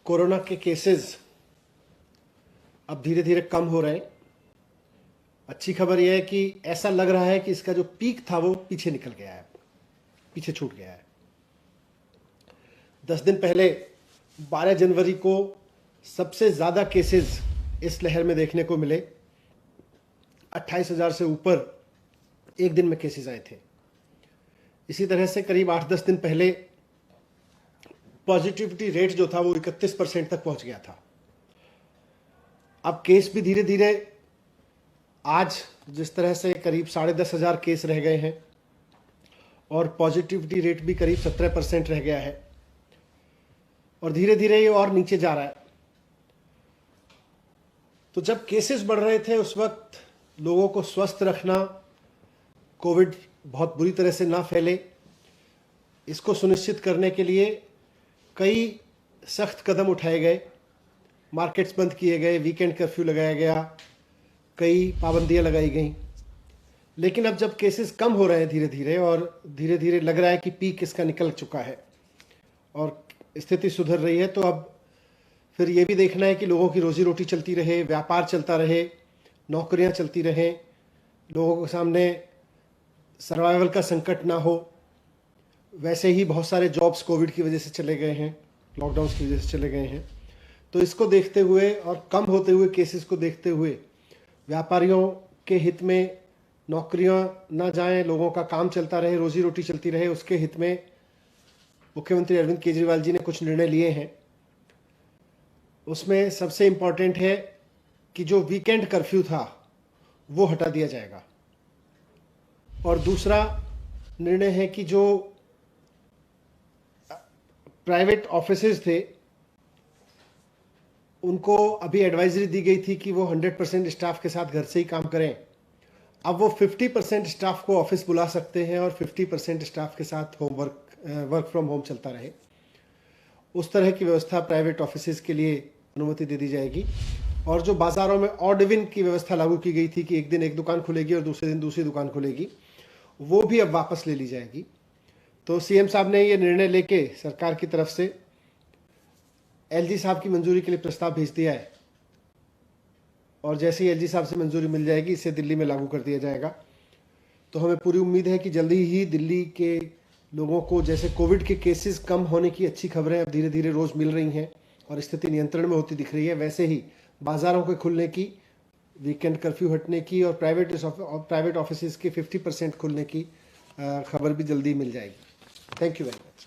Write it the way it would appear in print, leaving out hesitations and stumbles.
Corona के cases अब धीरे धीरे कम हो रहे हैं। अच्छी खबर यह है कि ऐसा लग रहा है कि इसका जो पीक था वो पीछे निकल गया है, पीछे छूट गया है। 10 दिन पहले 12 जनवरी को सबसे ज़्यादा केसेस इस लहर में देखने को मिले। 28,000 से ऊपर एक दिन में केसेस आए थे। इसी तरह से करीब 8-10 दिन पहले पॉजिटिविटी रेट जो था वो 31% तक पहुंच गया था। अब केस भी धीरे धीरे आज जिस तरह से करीब 10,500 केस रह गए हैं और पॉजिटिविटी रेट भी करीब 17% रह गया है और धीरे धीरे ये और नीचे जा रहा है। तो जब केसेस बढ़ रहे थे उस वक्त लोगों को स्वस्थ रखना, कोविड बहुत बुरी तरह से ना फैले, इसको सुनिश्चित करने के लिए कई सख्त कदम उठाए गए। मार्केट्स बंद किए गए, वीकेंड कर्फ्यू लगाया गया, कई पाबंदियां लगाई गई। लेकिन अब जब केसेस कम हो रहे हैं धीरे धीरे और धीरे धीरे लग रहा है कि पीक इसका निकल चुका है और स्थिति सुधर रही है, तो अब फिर ये भी देखना है कि लोगों की रोजी रोटी चलती रहे, व्यापार चलता रहे, नौकरियां चलती रहें, लोगों के सामने सर्वाइवल का संकट ना हो। वैसे ही बहुत सारे जॉब्स कोविड की वजह से चले गए हैं, लॉकडाउन की वजह से चले गए हैं। तो इसको देखते हुए और कम होते हुए केसेस को देखते हुए व्यापारियों के हित में नौकरियां ना जाएं, लोगों का काम चलता रहे, रोजी रोटी चलती रहे, उसके हित में मुख्यमंत्री अरविंद केजरीवाल जी ने कुछ निर्णय लिए हैं। उसमें सबसे इम्पॉर्टेंट है कि जो वीकेंड कर्फ्यू था वो हटा दिया जाएगा और दूसरा निर्णय है कि जो प्राइवेट ऑफिसेज थे उनको अभी एडवाइजरी दी गई थी कि वो 100% स्टाफ के साथ घर से ही काम करें। अब वो 50% स्टाफ को ऑफिस बुला सकते हैं और 50% स्टाफ के साथ वर्क फ्रॉम होम चलता रहे। उस तरह की व्यवस्था प्राइवेट ऑफिसेज के लिए अनुमति दे दी जाएगी। और जो बाज़ारों में ऑड इवन की व्यवस्था लागू की गई थी कि एक दिन एक दुकान खुलेगी और दूसरे दिन दूसरी दुकान खुलेगी, वो भी अब वापस ले ली जाएगी। तो सीएम साहब ने ये निर्णय लेके सरकार की तरफ से एलजी साहब की मंजूरी के लिए प्रस्ताव भेज दिया है और जैसे ही एलजी साहब से मंजूरी मिल जाएगी इसे दिल्ली में लागू कर दिया जाएगा। तो हमें पूरी उम्मीद है कि जल्दी ही दिल्ली के लोगों को, जैसे कोविड के केसेस कम होने की अच्छी खबरें अब धीरे धीरे रोज़ मिल रही हैं और स्थिति नियंत्रण में होती दिख रही है, वैसे ही बाज़ारों के खुलने की, वीकेंड कर्फ्यू हटने की और प्राइवेट ऑफिसेज के 50% खुलने की खबर भी जल्दी मिल जाएगी। Thank you very much.